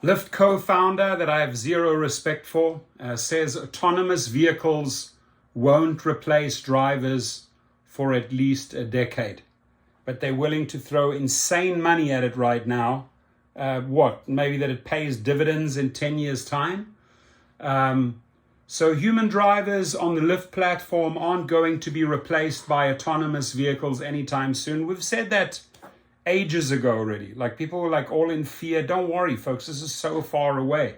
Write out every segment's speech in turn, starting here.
Lyft co-founder that I have zero respect for says autonomous vehicles won't replace drivers for at least a decade. But they're willing to throw insane money at it right now. Maybe that it pays dividends in 10 years' time? So human drivers on the Lyft platform aren't going to be replaced by autonomous vehicles anytime soon. We've said that ages ago already. Like, people were like all in fear. Don't worry, folks, this is so far away.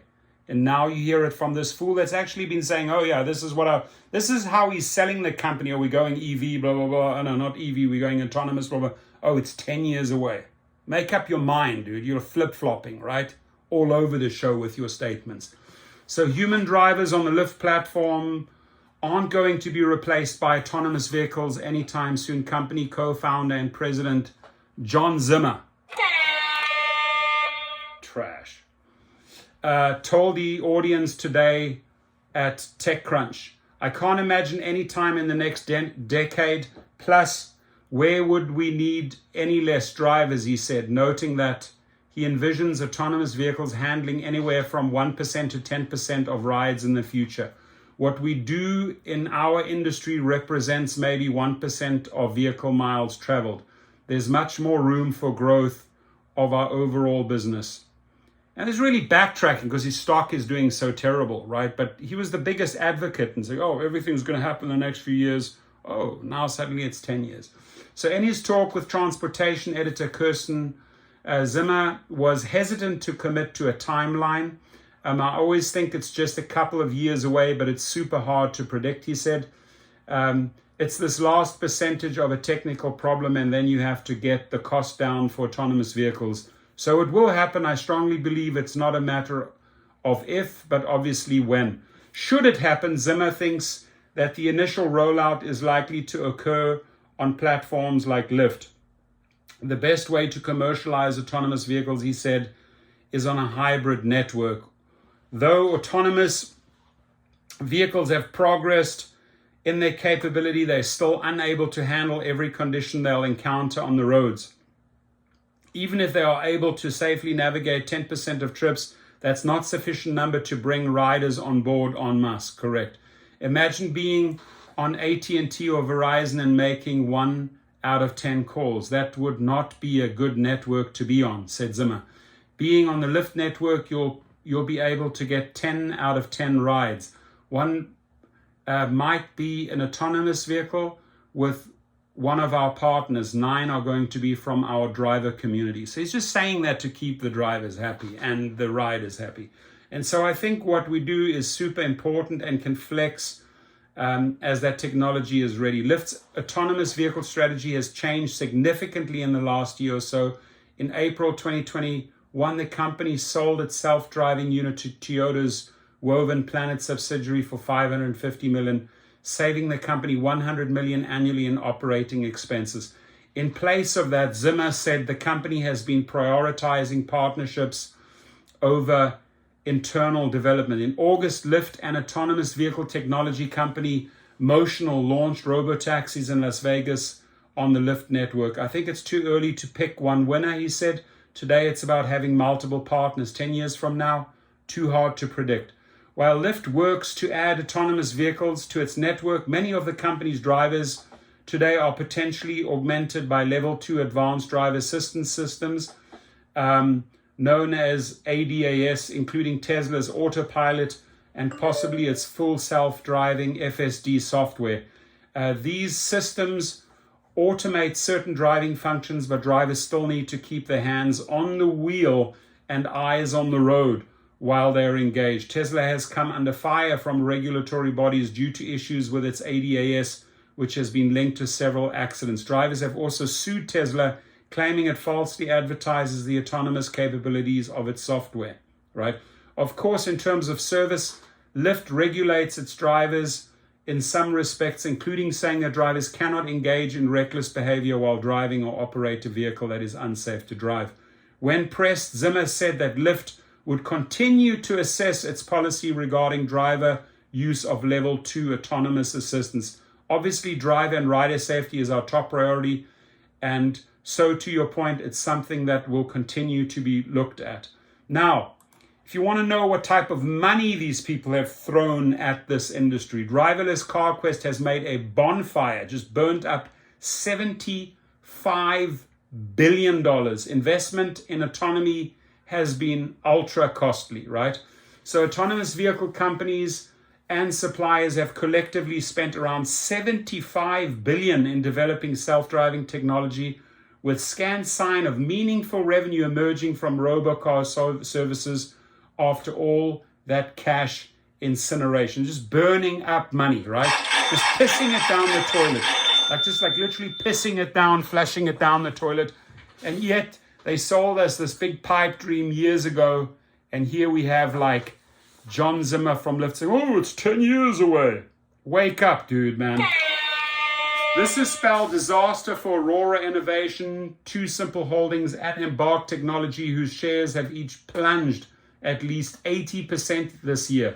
And now you hear it from this fool that's actually been saying, oh yeah, this is how he's selling the company. Are we going EV, blah, blah, blah. Oh, no, not EV, we're going autonomous, blah, blah. Oh, it's 10 years away. Make up your mind, dude. You're flip-flopping, right? All over the show with your statements. So human drivers on the Lyft platform aren't going to be replaced by autonomous vehicles anytime soon. Company co-founder and president John Zimmer, trash, told the audience today at TechCrunch, I can't imagine any time in the next decade, plus where would we need any less drivers, he said, noting that he envisions autonomous vehicles handling anywhere from 1% to 10% of rides in the future. What we do in our industry represents maybe 1% of vehicle miles traveled. There's much more room for growth of our overall business. And he's really backtracking because his stock is doing so terrible, right? But he was the biggest advocate and saying, oh, everything's going to happen in the next few years. Oh, now suddenly it's 10 years. So in his talk with transportation editor Kirsten, Zimmer was hesitant to commit to a timeline. I always think it's just a couple of years away, but it's super hard to predict, he said. It's this last percentage of a technical problem, and then you have to get the cost down for autonomous vehicles. So it will happen. I strongly believe it's not a matter of if, but obviously when. Should it happen, Zimmer thinks that the initial rollout is likely to occur on platforms like Lyft. The best way to commercialize autonomous vehicles, he said, is on a hybrid network. Though autonomous vehicles have progressed in their capability, they're still unable to handle every condition they'll encounter on the roads. Even if they are able to safely navigate 10% of trips, that's not sufficient number to bring riders on board en masse, correct? Imagine being on AT&T or Verizon and making 1 out of 10 calls. That would not be a good network to be on, said Zimmer. Being on the Lyft network, you'll be able to get 10 out of 10 rides. One might be an autonomous vehicle with one of our partners. 9 are going to be from our driver community. So he's just saying that to keep the drivers happy and the riders happy. And so I think what we do is super important and can flex as that technology is ready. Lyft's autonomous vehicle strategy has changed significantly in the last year or so. In April 2021, the company sold its self-driving unit to Toyota's Woven Planet subsidiary for $550 million, saving the company $100 million annually in operating expenses. In place of that, Zimmer said the company has been prioritizing partnerships over internal development. In August, Lyft and autonomous vehicle technology company Motional launched robotaxis in Las Vegas on the Lyft network. I think it's too early to pick one winner, he said. Today it's about having multiple partners. 10 years from now, too hard to predict. While Lyft works to add autonomous vehicles to its network, many of the company's drivers today are potentially augmented by level 2 advanced driver assistance systems, known as ADAS, including Tesla's autopilot and possibly its full self-driving FSD software. These systems automate certain driving functions, but drivers still need to keep their hands on the wheel and eyes on the road while they're engaged. Tesla has come under fire from regulatory bodies due to issues with its ADAS, which has been linked to several accidents. Drivers have also sued Tesla, claiming it falsely advertises the autonomous capabilities of its software, right? Of course, in terms of service, Lyft regulates its drivers in some respects, including saying that drivers cannot engage in reckless behavior while driving or operate a vehicle that is unsafe to drive. When pressed, Zimmer said that Lyft would continue to assess its policy regarding driver use of level 2 autonomous assistance. Obviously, driver and rider safety is our top priority, and so to your point, it's something that will continue to be looked at. Now, If you want to know what type of money these people have thrown at this industry, driverless CarQuest has made a bonfire, just burnt up $75 billion. Investment in autonomy has been ultra costly, right? So autonomous vehicle companies and suppliers have collectively spent around $75 billion in developing self-driving technology, with scant sign of meaningful revenue emerging from robocar services after all that cash incineration, just burning up money, right? Just pissing it down the toilet, like literally pissing it down, flushing it down the toilet. And yet they sold us this big pipe dream years ago, and here we have like John Zimmer from Lyft saying, oh, it's 10 years away. Wake up, dude, man. This has spelled disaster for Aurora Innovation, Two Simple Holdings, and Embark Technology, whose shares have each plunged at least 80% this year.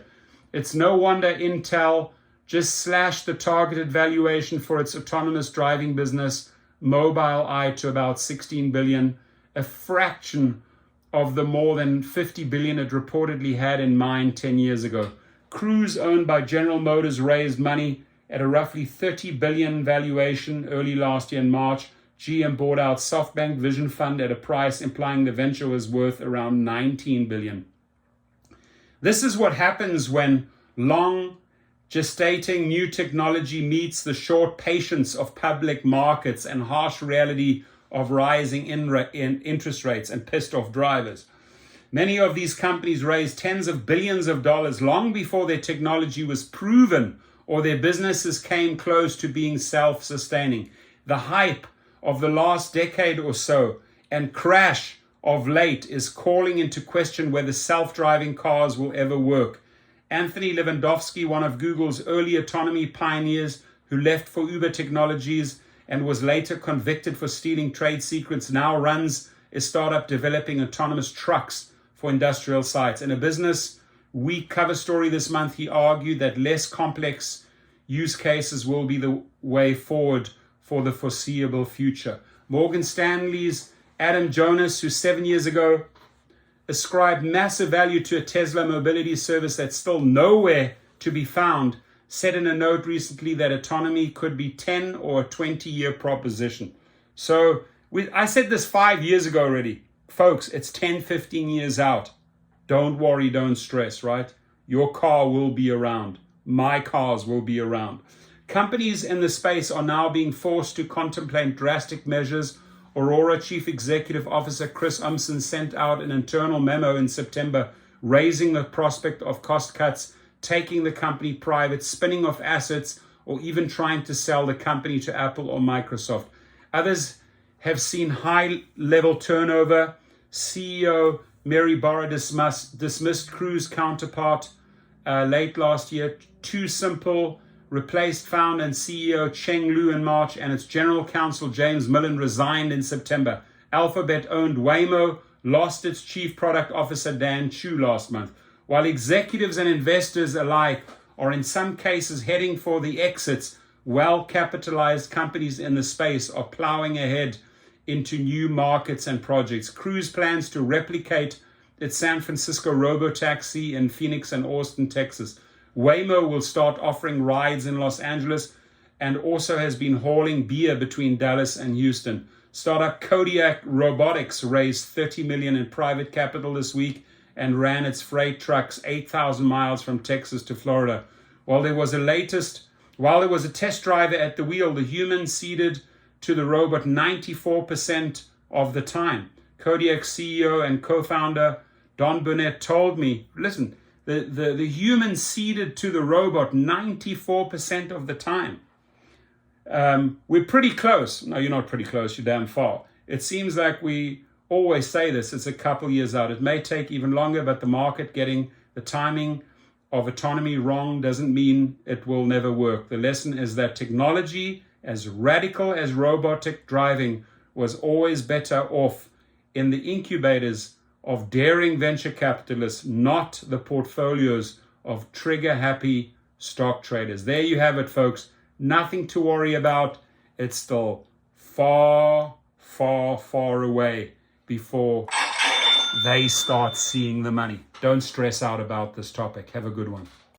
It's no wonder Intel just slashed the targeted valuation for its autonomous driving business, Mobileye, to about $16 billion, a fraction of the more than $50 billion it reportedly had in mind 10 years ago. Cruise, owned by General Motors, raised money at a roughly $30 billion valuation early last year in March. GM bought out SoftBank Vision Fund at a price implying the venture was worth around $19 billion. This is what happens when long gestating new technology meets the short patience of public markets and harsh reality of rising interest rates and pissed off drivers. Many of these companies raised tens of billions of dollars long before their technology was proven or their businesses came close to being self-sustaining. The hype of the last decade or so and crash of late is calling into question whether self-driving cars will ever work. Anthony Lewandowski, one of Google's early autonomy pioneers who left for Uber Technologies and was later convicted for stealing trade secrets, now runs a startup developing autonomous trucks for industrial sites. In a Business Week cover story this month, he argued that less complex use cases will be the way forward for the foreseeable future. Morgan Stanley's Adam Jonas, who 7 years ago ascribed massive value to a Tesla mobility service that's still nowhere to be found, said in a note recently that autonomy could be 10 or a 20-year proposition. So I said this 5 years ago already. Folks, it's 10, 15 years out. Don't worry, don't stress, right? Your car will be around. My cars will be around. Companies in the space are now being forced to contemplate drastic measures. Aurora Chief Executive Officer Chris Umson sent out an internal memo in September raising the prospect of cost cuts, taking the company private, spinning off assets, or even trying to sell the company to Apple or Microsoft. Others have seen high-level turnover. CEO Mary Barra dismissed Cruise counterpart late last year. Too Simple replaced founder and CEO Cheng Lu in March, and its general counsel James Millen resigned in September. Alphabet-owned Waymo lost its chief product officer Dan Chu last month. While executives and investors alike are in some cases heading for the exits, well-capitalized companies in the space are plowing ahead into new markets and projects. Cruise plans to replicate its San Francisco robotaxi in Phoenix and Austin, Texas. Waymo will start offering rides in Los Angeles and also has been hauling beer between Dallas and Houston. Startup Kodiak Robotics raised $30 million in private capital this week and ran its freight trucks 8,000 miles from Texas to Florida. While there was a test driver at the wheel, the human ceded to the robot 94% of the time. Kodiak's CEO and co-founder Don Burnett told me, listen, the human ceded to the robot 94% of the time. We're pretty close. No, you're not pretty close. You're damn far. It seems like we always say this. It's a couple years out. It may take even longer, but the market getting the timing of autonomy wrong doesn't mean it will never work. The lesson is that technology, as radical as robotic driving, was always better off in the incubators of daring venture capitalists, not the portfolios of trigger-happy stock traders. There you have it, folks. Nothing to worry about. It's still far, far, far away before they start seeing the money. Don't stress out about this topic. Have a good one.